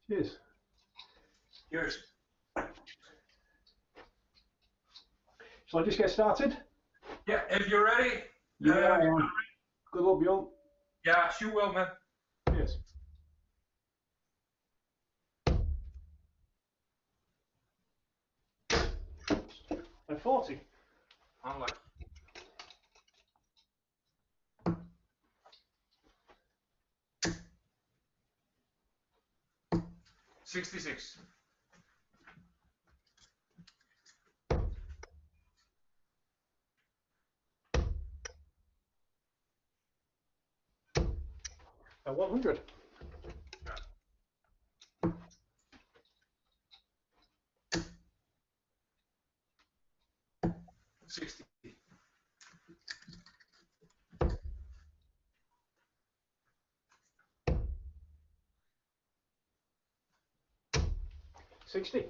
Cheers. Cheers. Shall I just get started? Yeah, if you're ready. Yeah, I am. Good luck, Bjorn. Yeah, you will, man. Cheers. At 40. Unlucky. $66. At 100. Yeah. $60. 60.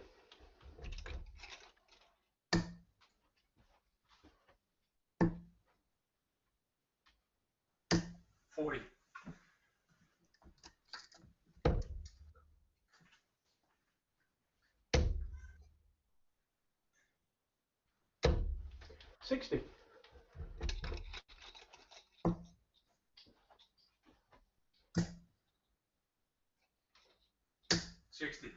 40. 60. 60.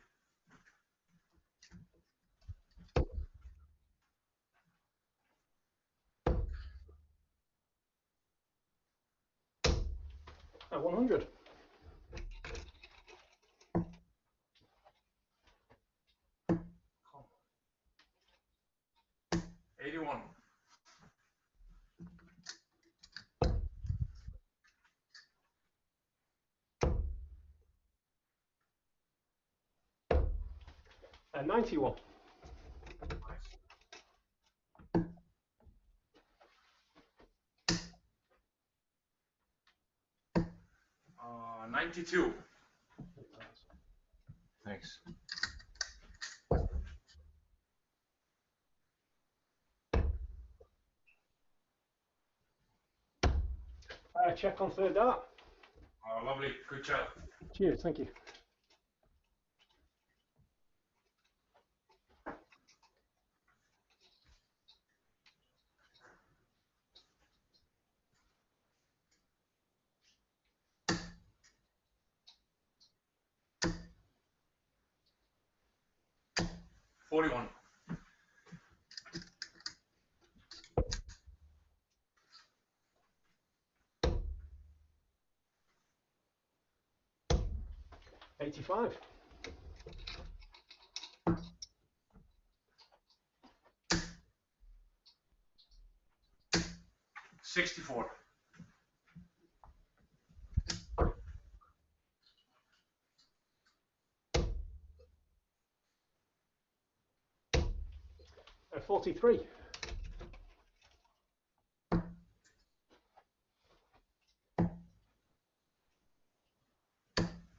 100. 81. 91. Nice. 92. Thanks. Check on third dart. Oh, lovely. Good job. Cheers, thank you. $41. 85. 64. 43.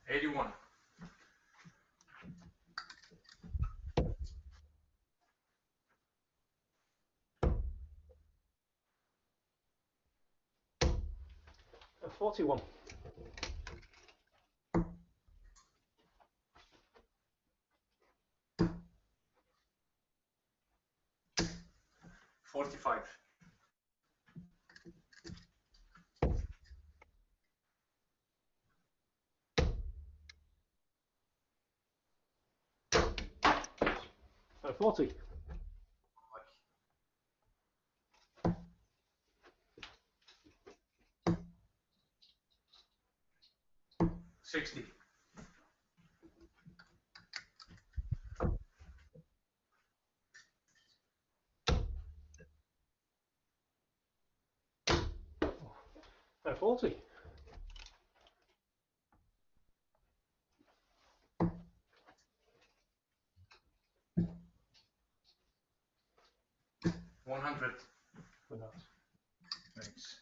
81. 41. 45. 40. 60. 40. 100. With that. Thanks.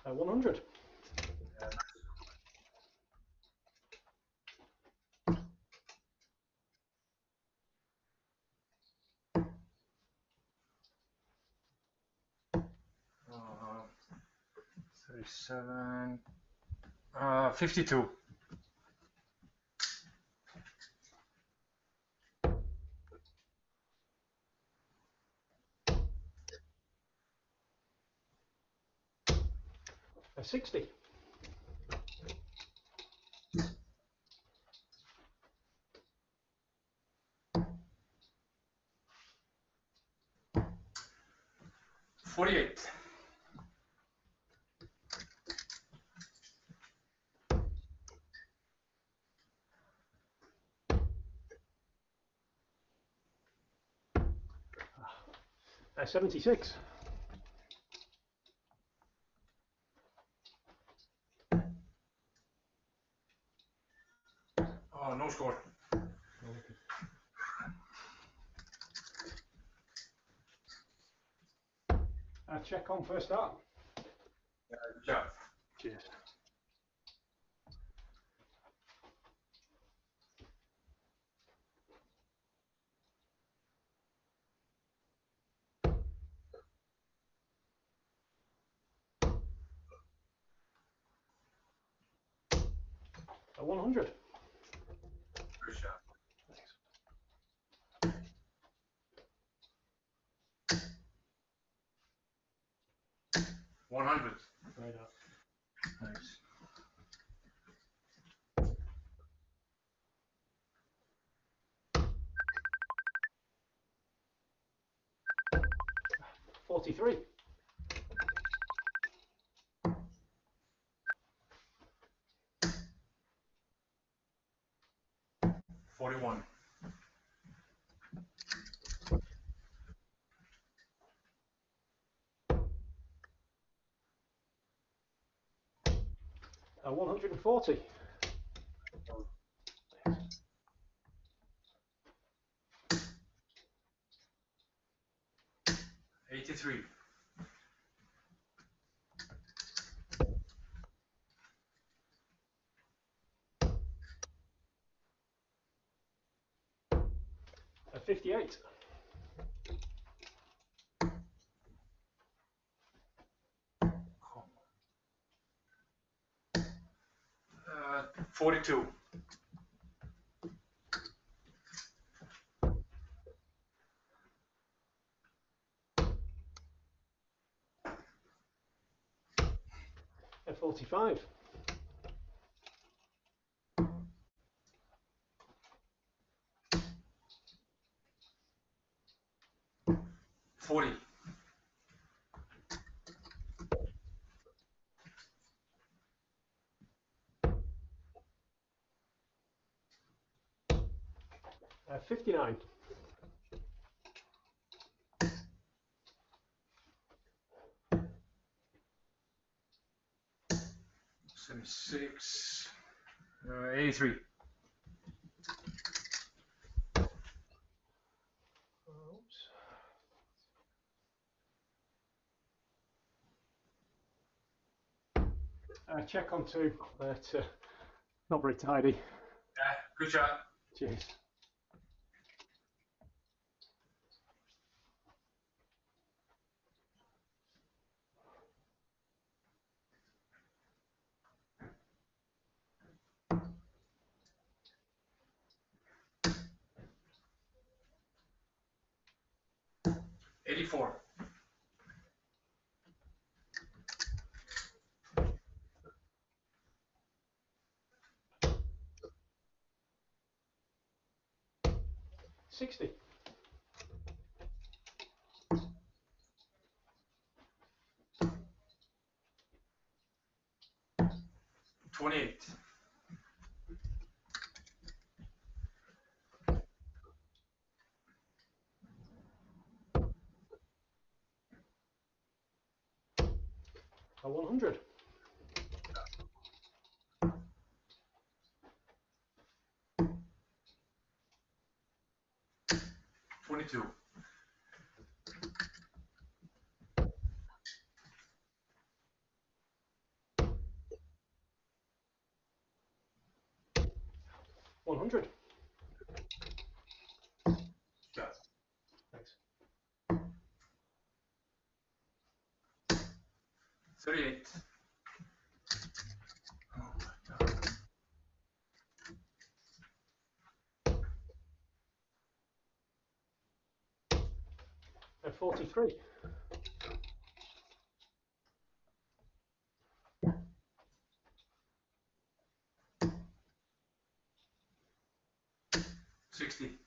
100. Yeah, nice. 37. 52. A 60. $48. A 76. Oh, no score. A check on first start. Good job. Cheers. A 100. Good job. Thanks. 100. Right up. Nice. 43. 41. 140. 83. 58. 42. 45. 40. 59. 76. 83. Oops. Check on 2, but not very tidy. Yeah, good job. Cheers. $84. 60. 28. 100. 22. 100. Yeah. Thanks. 38. 43. $60.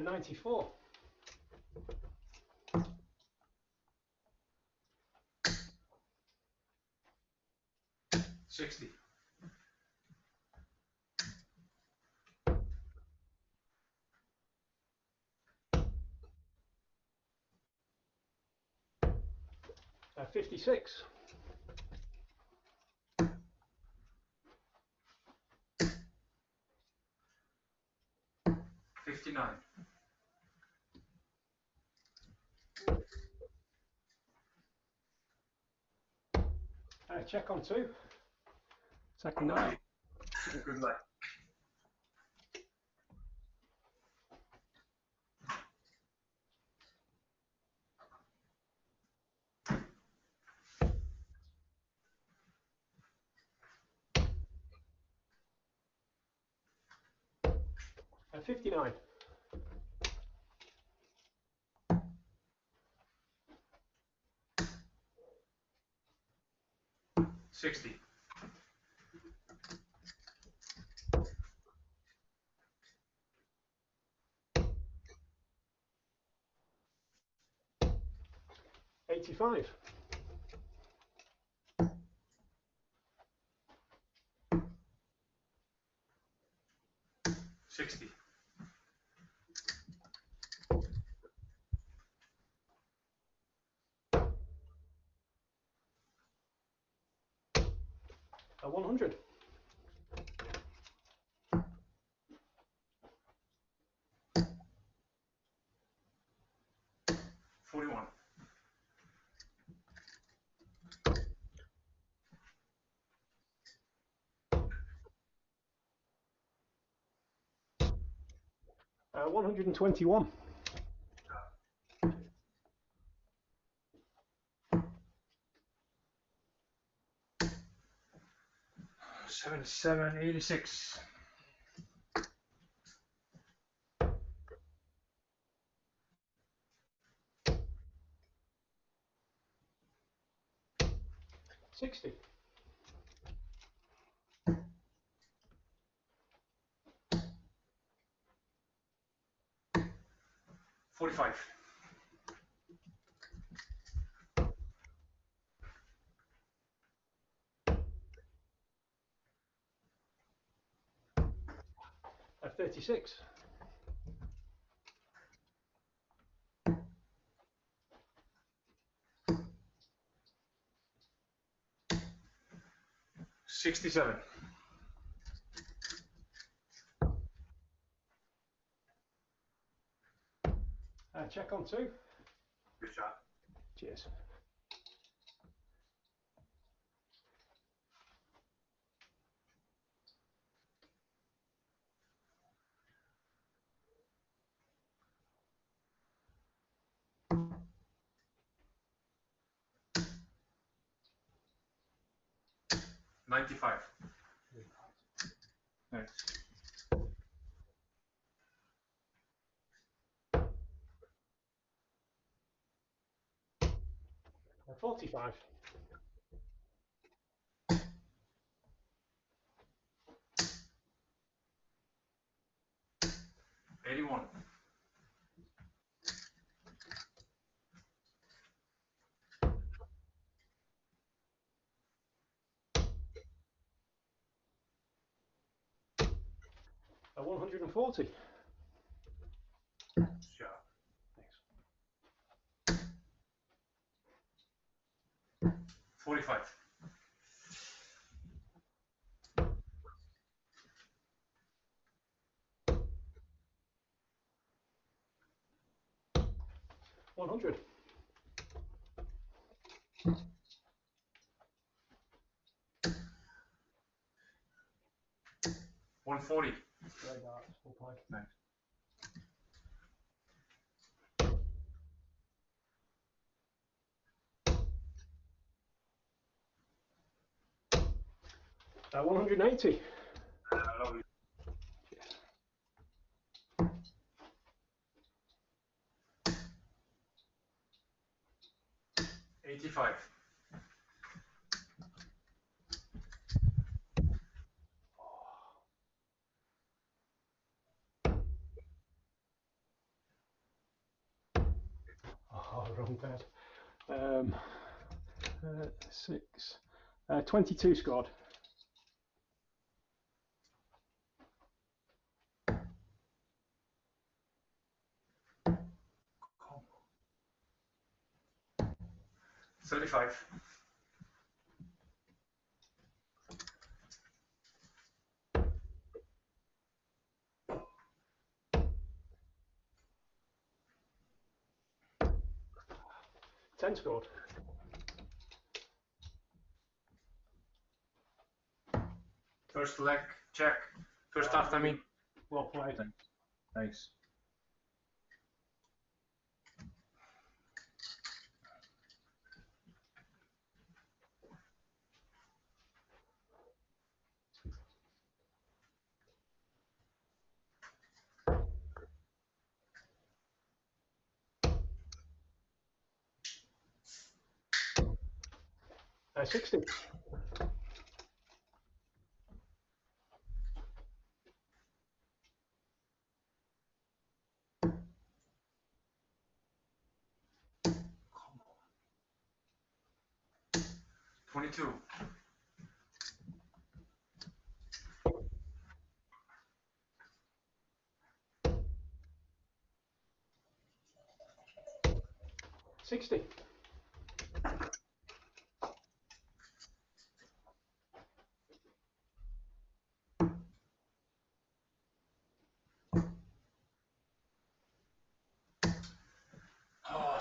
94. 60. 56. 59. Check on 2. Second 9. Good luck. Uh, 59. 60. 85. 60. 100. 41. 121. 77, 86. 60. 45. 36. 67. Check on 2. Good shot. Cheers. $95. Nice. 45. 81. 140. Shot. Thanks. 45. 100. 140. Great darts. Full play. Nice. 1 180. Lovely. 85. Oh, wrong bed. 6. 22 scored. Combo. 35. 10 scored. First leg check. First half, I mean. Well played. Nice. Uh, 60. Combo. 22. 60.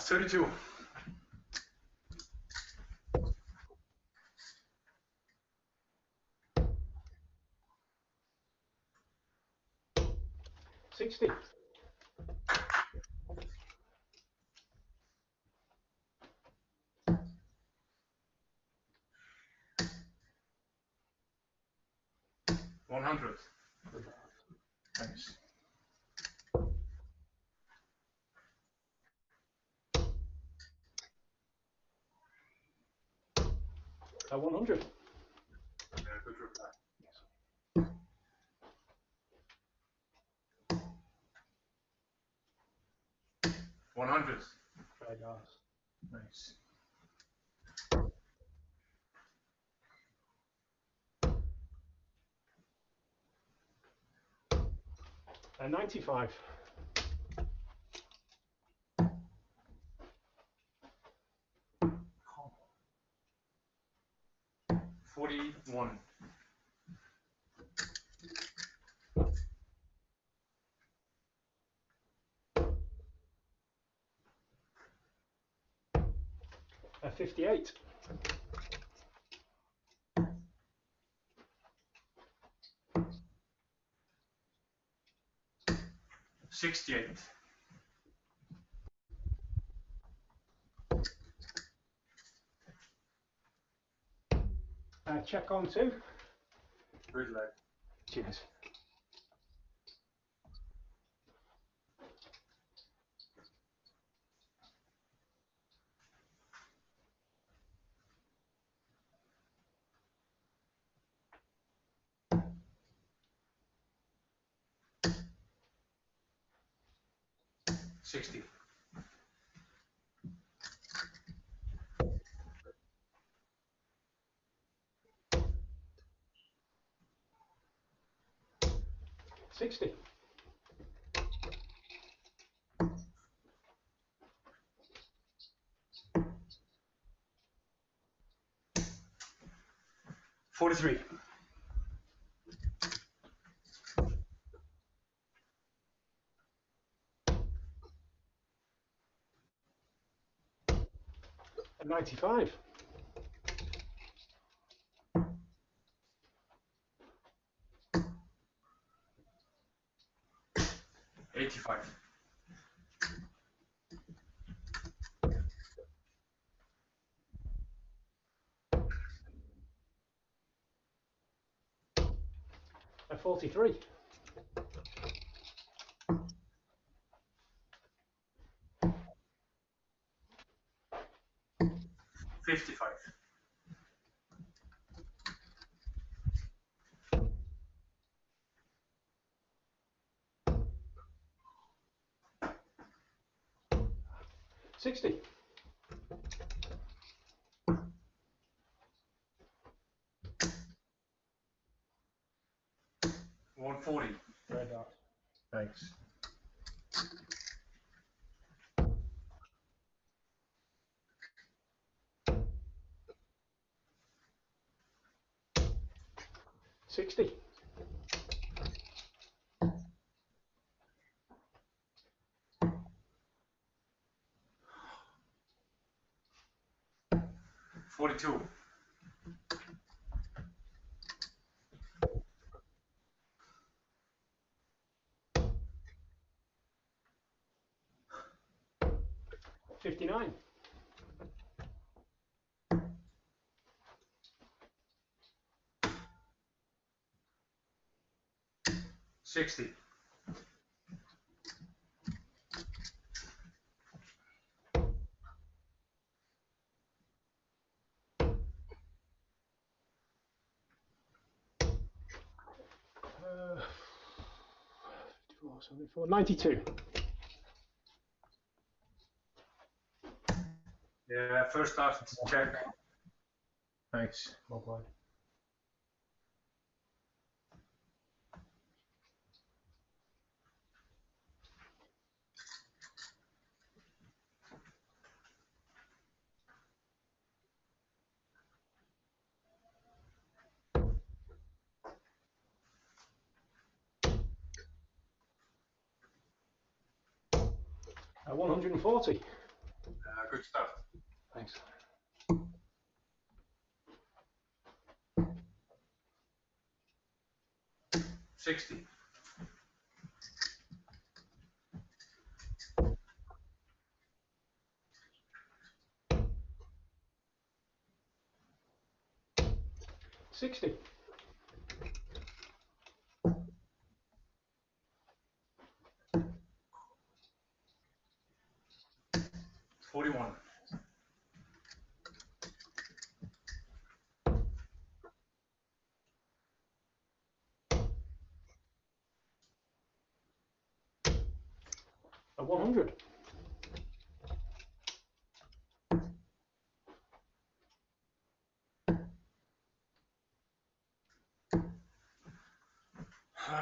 32. 60. 100. Nice. 100. Good reply. 100. Very nice. Nice. 95. 41. 58. 68. 'Check on 2. Good leg. Cheers. Sixty. 60. 43. 95. 85. A 43. $55. 60. 140. Red dot. Thanks. 60. 42. 59. 60. 54, 74, 92. Yeah, first start check. Thanks. Well played. At 140. Good start. Thanks. 60. 60. 41. 100.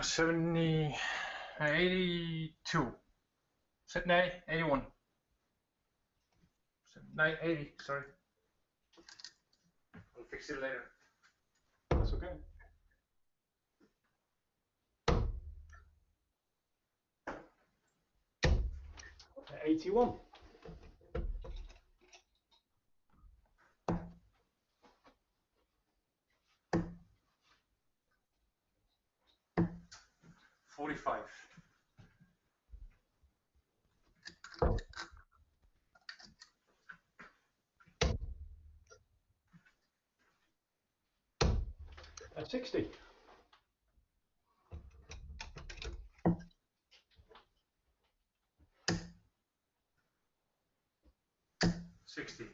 70, 82. No, 81. No, 80, sorry. I'll fix it later. That's okay. At 81. 45. 60. 60.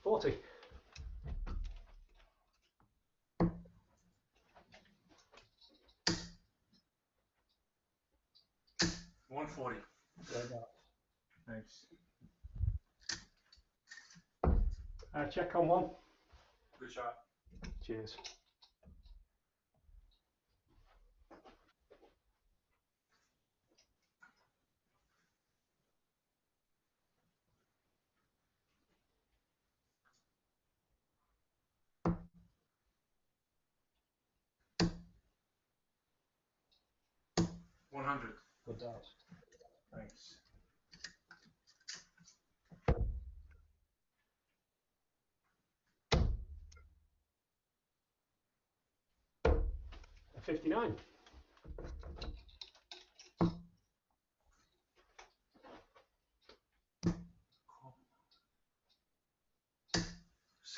40. 140. Red dot. Thanks. Check on one. Good shot. Cheers. $100. Good dot. Thanks. 59.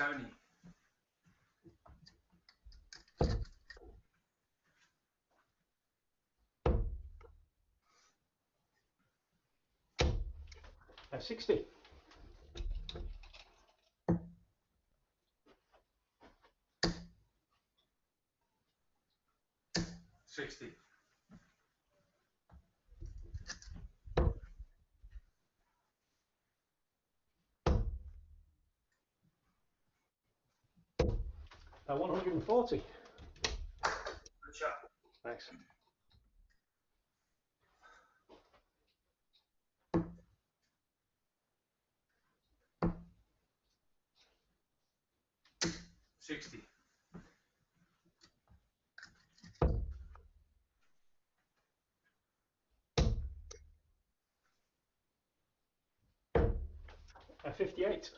70. Uh, 60. $60. 140. Good shot. Thanks. $60. 58.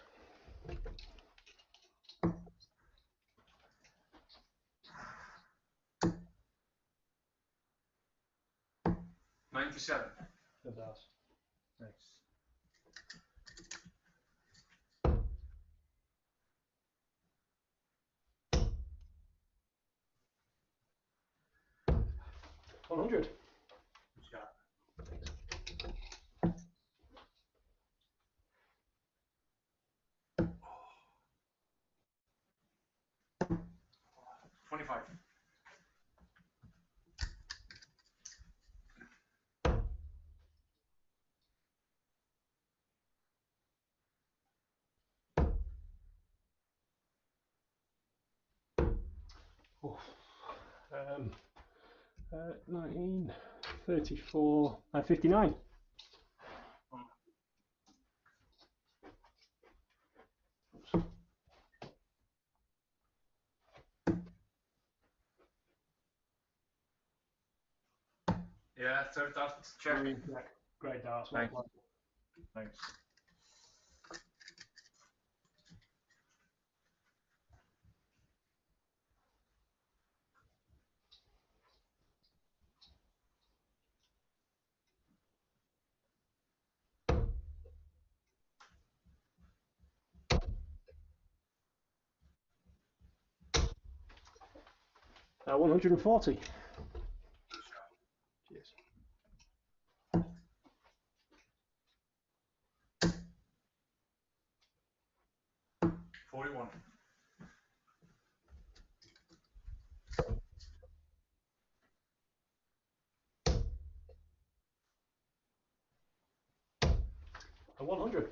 $97. Good ass. Nice. $100. Good shot. $25. Oof. 19, 34, 59. Yeah, third dart check. Great darts. Well Thanks. played. Thanks. Uh, 140. Good shot. Cheers. $41. 100.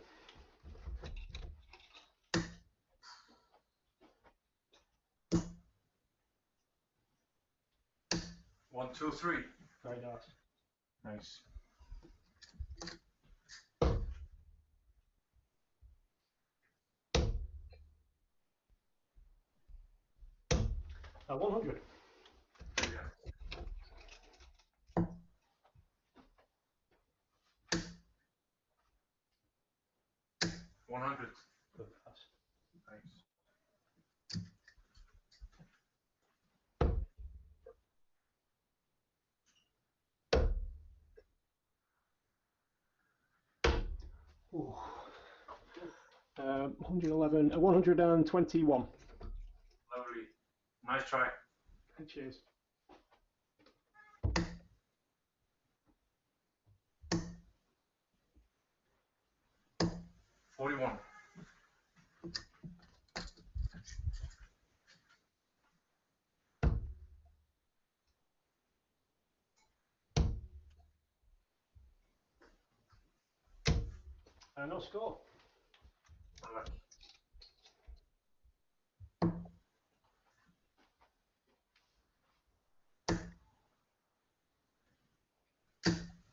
One, two, three. Great darts. Nice. Uh, 100. Yeah. $100. Good darts. Nice. Ooh. 111. 121. Lovely. Nice try. Cheers. $41. No score. Unlucky.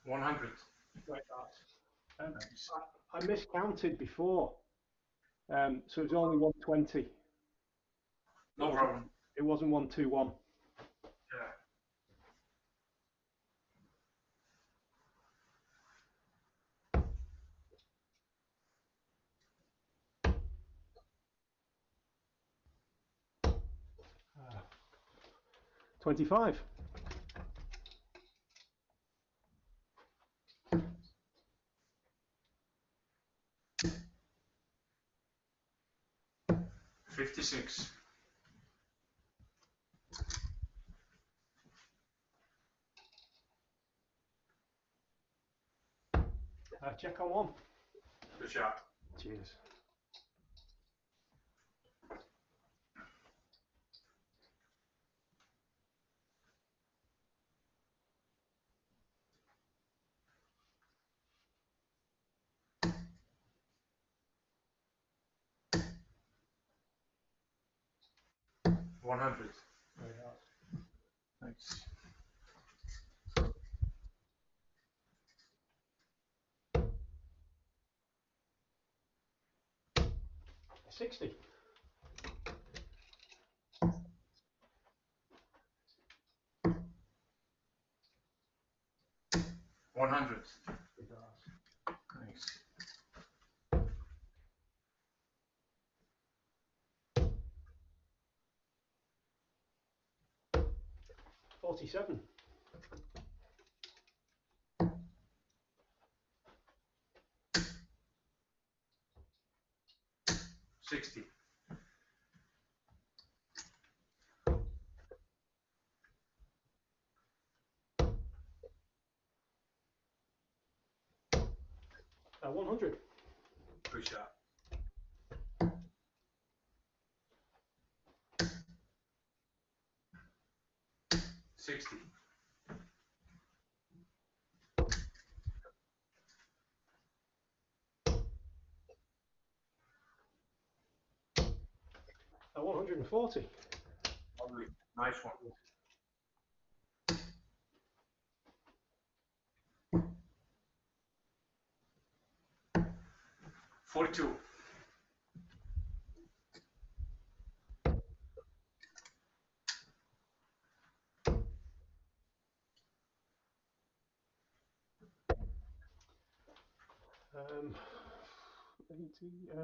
$100. Great darts. Nice. I miscounted before. So it was only 120. No problem. It wasn't 121. Yeah. Uh, 25. 56. Check on one. Good shot. Cheers. $100. Very hard. Nice. 60. $100. Nice. 47. $60. 100. Good shot. 60. 140. Lovely. Nice one. $42.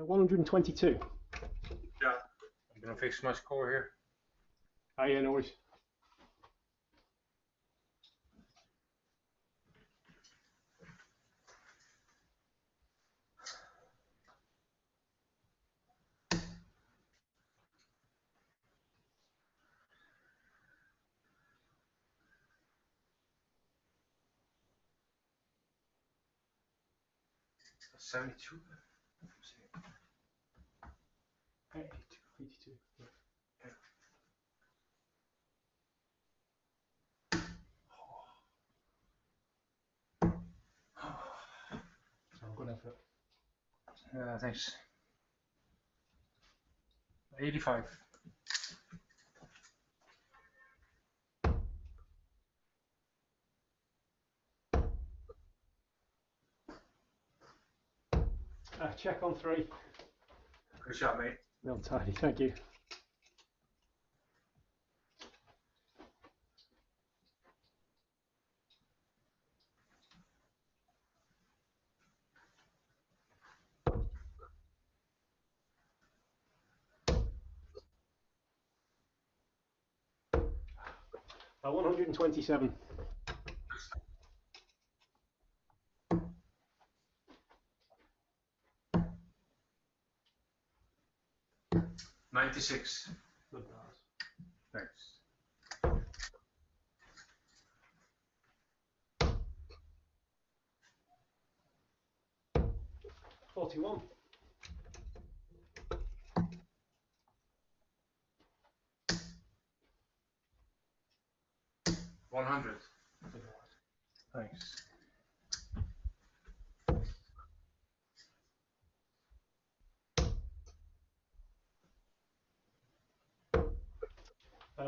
122. Yeah. I'm gonna fix my score here. Ah, yeah, no worries. That's 72. 82. Yeah. Good effort. Thanks. 85. Check on 3. Good shot, mate. Well tidy, thank you. Uh, 127. 96. Good pass. Thanks. 41. 100. Thanks.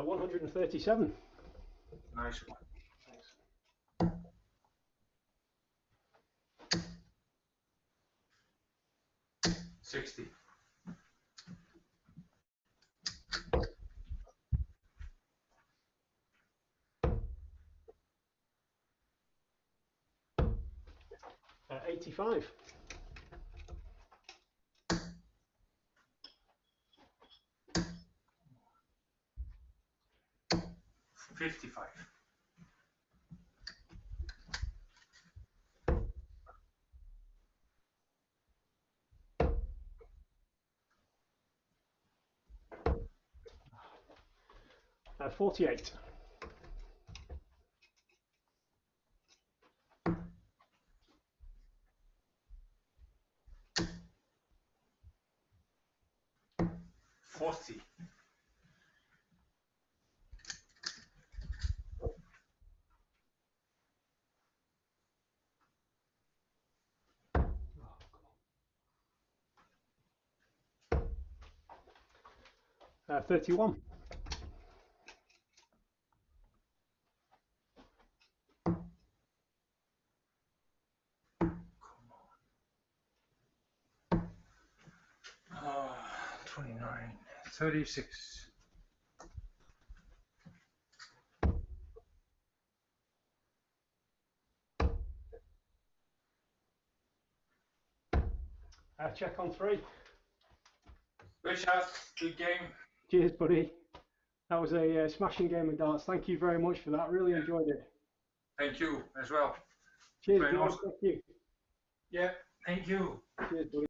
137. Nice one. Thanks. 60. 85. 55. 48. $40. Oh, 31. Uh, 29, 36. Check on 3. Richard, good game. Cheers, buddy. That was a smashing game of darts. Thank you very much for that. Really enjoyed it. Thank you as well. Cheers, Very George. awesome. Thank you. Yeah, thank you. Cheers, buddy.